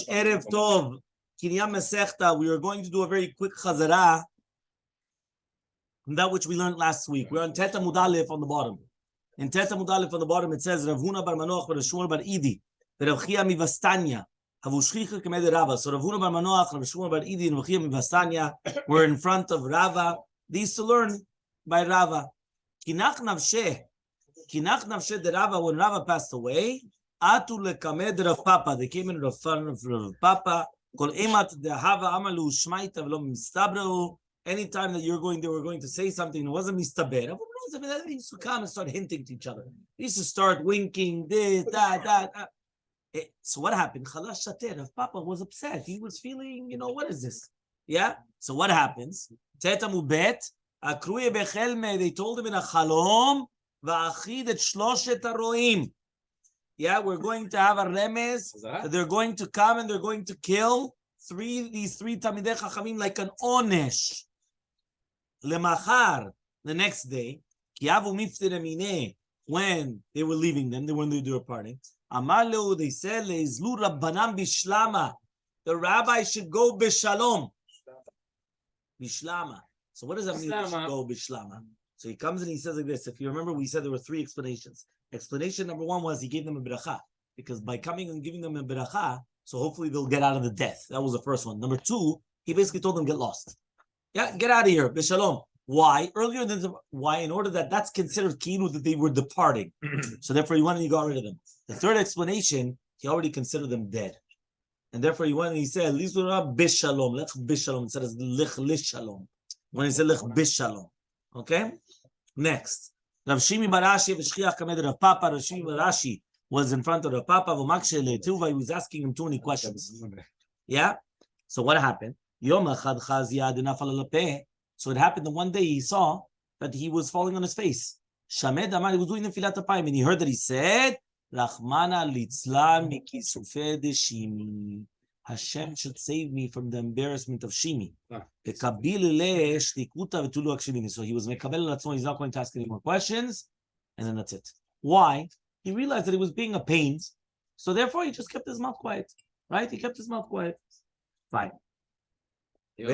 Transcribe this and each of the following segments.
Erev Tov, Kinyan Masechta. We are going to do a very quick chazara from that which we learned last week. We're on Teta Mudalef on the bottom. In Teta Mudalef on the bottom, it says Rav Huna bar Manoach bar Shmuel bar Idi, Rav Chia mivastanya. Havushchicha k'mei Rava. So Rav Huna bar Manoach, Rav Shmuel bar Idi, and Rav Chia mivastanya were in front of Rava. They used to learn by Rava. Kinach navsheh the Rava, when Rava passed away, Atu lekamed Rav Papa. They came in front of Rav Papa. Kol emat dehava amalu shmaita v'lo mistabreu. Anytime that they were going to say something, it wasn't mistaber. They used to come and start hinting to each other. They used to start winking, this, that. So what happened? Chalash shater. Rav Papa was upset. He was feeling, what is this? Yeah? So what happens? Teta mubet, akruye bechelme, they told him in a Shalom, va'achid et shloshet haroim. Yeah, we're going to have a remes. They're going to come and they're going to kill these three Talmidei Chachamim like an onesh. Lemachar, the next day, kiavu miftir emine, when they were leaving them, when they were parting. Amalu, they said, leizlu rabbanam bishlama. The rabbi should go bishalom. Bishlama. So what does that mean? He should go bishlama. So he comes and he says like this. If you remember, we said there were three explanations. Explanation number one was he gave them a beracha, because by coming and giving them a beracha, so hopefully they'll get out of the death. That was the first one. Number two, he basically told them get lost. Yeah, get out of here, bishalom. Why? Earlier than why? In order that's considered kilu, that they were departing. So therefore he went and he got rid of them. The third explanation, he already considered them dead, and therefore he went and he said lisura bishalom, lech bishalom instead of lech lishalom. When he said lech bishalom, okay. Next, Rav Shimi Barashi v'shchiach kamed Rav Papa. Rav Shimi Barashi was in front of Rav Papa. He was asking him too many questions. Yeah. So what happened? Yom echad chazia dinafal alapeh. So it happened that one day he saw that he was falling on his face. Shamed Amar, he was doing the filat apayim, and he heard that he said, Rachmana litzlan mikisufe de shimi. Hashem should save me from the embarrassment of shimi. So he was mekabel, he's not going to ask any more questions, and then that's it. Why? He realized that he was being a pain, so therefore he just kept his mouth quiet. Right? He kept his mouth quiet. Fine. And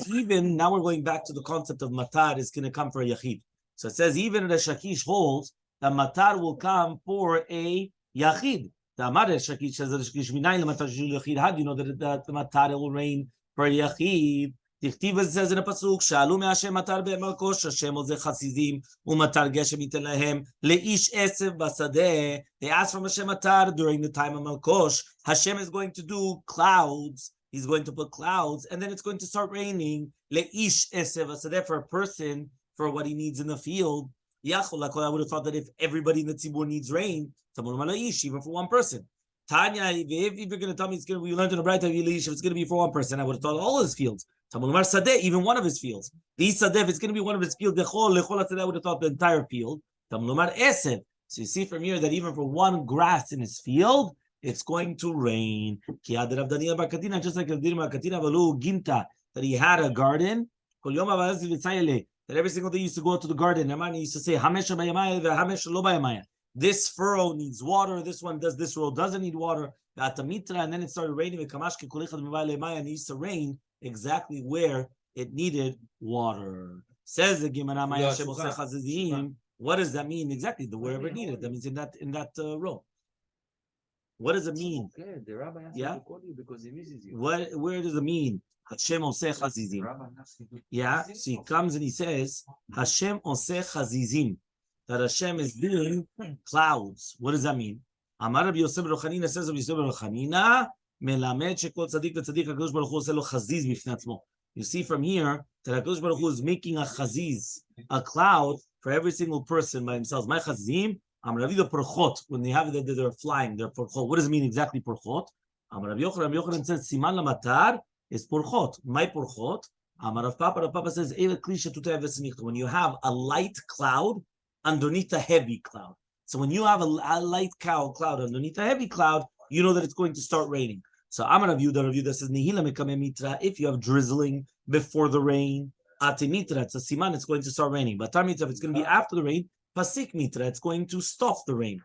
even now we're going back to the concept of matar is going to come for a yachid. So it says even the Shakish holds that matar will come for a yachid. The Amar Shakish says that Shakish minayin matar yachid. How do you know that the matar will rain for a yachid? Tichtiv says in a pasuk, "Shalu me Hashem matar be'malkosh Hashem ozeh chasizim u'matar geshem iten lahem leish esev basadeh." They asked from Hashem matar during the time of Malkosh. Hashem is going to do clouds. He's going to put clouds, and then it's going to start raining. Leish esev basadeh, for a person, for what he needs in the field. Yachol, I would have thought that if everybody in the tzibur needs rain, even for one person. Tanya, if you're going to tell me it's going to be, we learned in the bright if it's going to be for one person, I would have thought all his fields. Even one of his fields. The sadeh, if it's going to be one of his fields, I would have thought the entire field. So you see from here that even for one grass in his field, it's going to rain. Just like Ginta, that he had a garden. That every single day he used to go to the garden. He used to say, this furrow needs water, this one does, this row doesn't need water. And then it started raining. And it used to rain exactly where it needed water. Says the Gemara, what does that mean exactly? The wherever it needed. That means in that row. What does it mean? Okay, the rabbi has to call you because he misses you. Where does it mean? Hashem oseh chazizim. Yeah, so he comes and he says, Hashem oseh chazizim. That Hashem is doing clouds. What does that mean? Amar Rabbi Yosef bar Chanina says Rabbi Yosef bar Chanina, melamed shekol tzadik v'tzadik HaKadosh Baruch Hu oseh lo chaziz b'fnei atzmo. You see from here that HaKadosh Baruch Hu is making a chaziz, a cloud for every single person by themselves. My chazizim, Amar Rabbi the porchot, when they have it, they're flying, they're porchot. What does it mean exactly porchot? Amar Rabbi Yochanan says siman lamatar is porchot. My porchot. Amar Rav Papa says when you have a light cloud underneath a heavy cloud. So when you have a light cloud underneath a heavy cloud, you know that it's going to start raining. So Amar Rav Yehuda says Nihila mekame mitra. If you have drizzling before the rain, ate mitra, it's a siman, it's going to start raining. But tar mitra, if it's going to be after the rain, pasik mitra, it's going to stop the rain.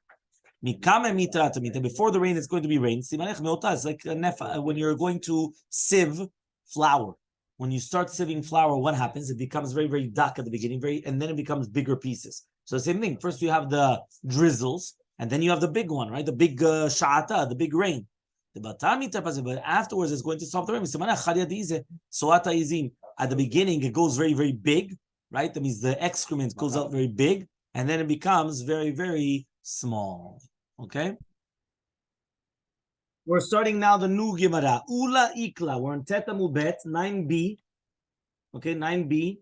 Before the rain, it's going to be rain. It's like a nefa, when you're going to sieve flour. When you start sieving flour, what happens? It becomes very, very dark at the beginning, and then it becomes bigger pieces. So the same thing. First you have the drizzles, and then you have the big one, right? The big sha'ata, the big rain. But afterwards, it's going to stop the rain. At the beginning, it goes very, very big, right? That means the excrement goes out very big, and then it becomes very, very small. Okay? We're starting now the new Gemara. Ula Ikla. We're in Teta Mubet, 9b. Okay, 9b.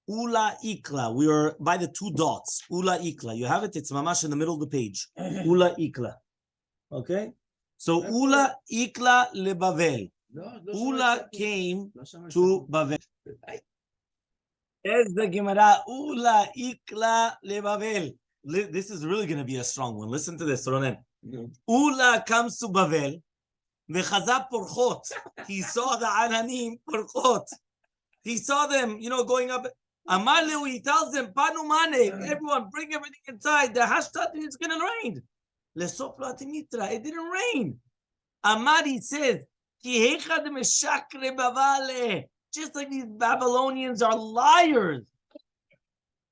Ula Ikla. We are by the two dots. Ula Ikla. You have it? It's mamash in the middle of the page. Ula Ikla. Okay? So Ula Ikla le Bavel. Ula came to Bavel. There's the Gemara. Ula Ikla le Bavel. This is really going to be a strong one. Listen to this, Ronen. Ula comes to Bavel. V'chaza porchot. He saw the Ananim porchot. He saw them, going up. Amaleu, he tells them, Panu mane, everyone, bring everything inside. The hashtag, it's going to rain. Lesopla timitra, it didn't rain. Amar, he says, Ki hechad meshakre bavale. Just like these Babylonians are liars.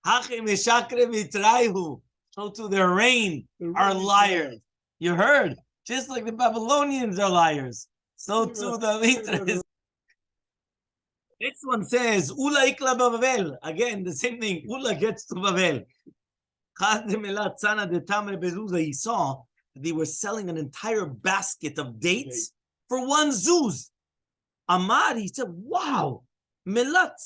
Hache meshakre mitraihu. So to their rain are liars. You heard? Just like the Babylonians are liars. So too the Mitras. Next one says, Ula ikla Bavel. Again, the same thing. Ula gets to Bavel. He saw that they were selling an entire basket of dates for one zuz. Amar, he said, wow. What?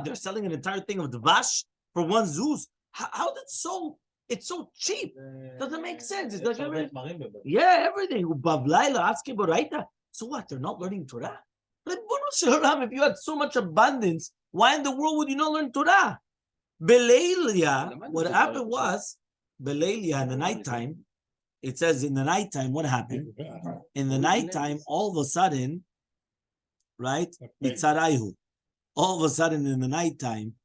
They're selling an entire thing of dvash for one zuz? How did so? It's so cheap. Doesn't make sense. It's like everything. Everything. So what? They're not learning Torah? Like, if you had so much abundance, why in the world would you not learn Torah? Beleilia, what happened was, Beleilia in the nighttime, it says in the nighttime, what happened? In the nighttime, all of a sudden, right? Itzaraihu. All of a sudden in the nighttime,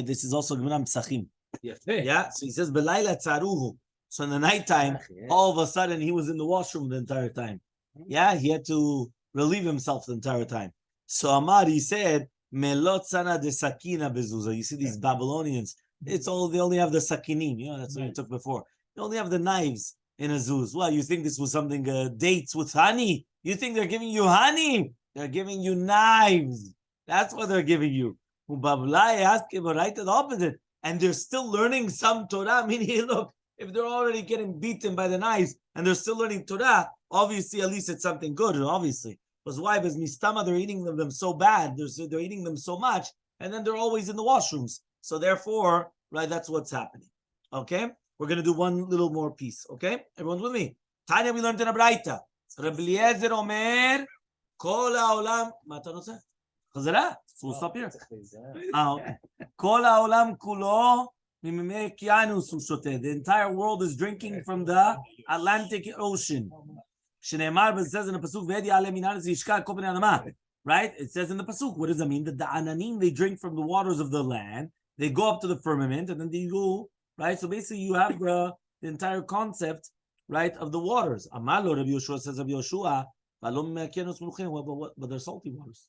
this is also Gemara Psachim. Yeah, so he says, Belayla tzaruhu. So in the nighttime, all of a sudden he was in the washroom the entire time. Yeah, he had to relieve himself the entire time. So Amar, he said, Melot sana de sakina bezuza. You see these Babylonians, they only have the sakinim, that's what we took before. They only have the knives in a zuz. Well, you think this was something, dates with honey? You think they're giving you honey? They're giving you knives. That's what they're giving you. Ubablai asked him right the opposite. And they're still learning some Torah. Meaning, look, if they're already getting beaten by the knives and they're still learning Torah, obviously, at least it's something good, obviously. Because why? Because mistama, they're eating them so bad, they're eating them so much, and then they're always in the washrooms. So therefore, right, that's what's happening. Okay? We're going to do one little more piece. Okay? Everyone's with me? Tanya, we learned in a Braita. Rabbi Eliezer Omer, Kol HaOlam, Mata no se? Chazara? So we'll stop here. Kol HaOlam Kulo, Mimimei Kianu Sushote. The entire world is drinking from the Atlantic Ocean. Shneimar, it says in the pasuk, Vedi ale minar zishka kopene adama. Right? It says in the pasuk. What does that mean? That the ananim, they drink from the waters of the land. They go up to the firmament, and then they go. Right? So basically, you have the entire concept, right, of the waters. Amalo, Rabbi Yoshua says, Rabbi Yoshua, but they're salty waters.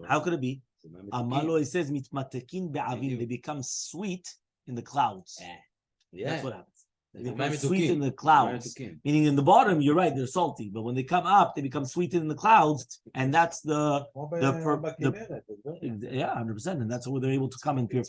How could it be? Amalo, it says, mitmatekin be'avim. They become sweet in the clouds. That's what happens. They become sweet in the clouds. Meaning in the bottom, you're right, they're salty. But when they come up, they become sweet in the clouds. And that's yeah, 100%. And that's where they're able to come and purify.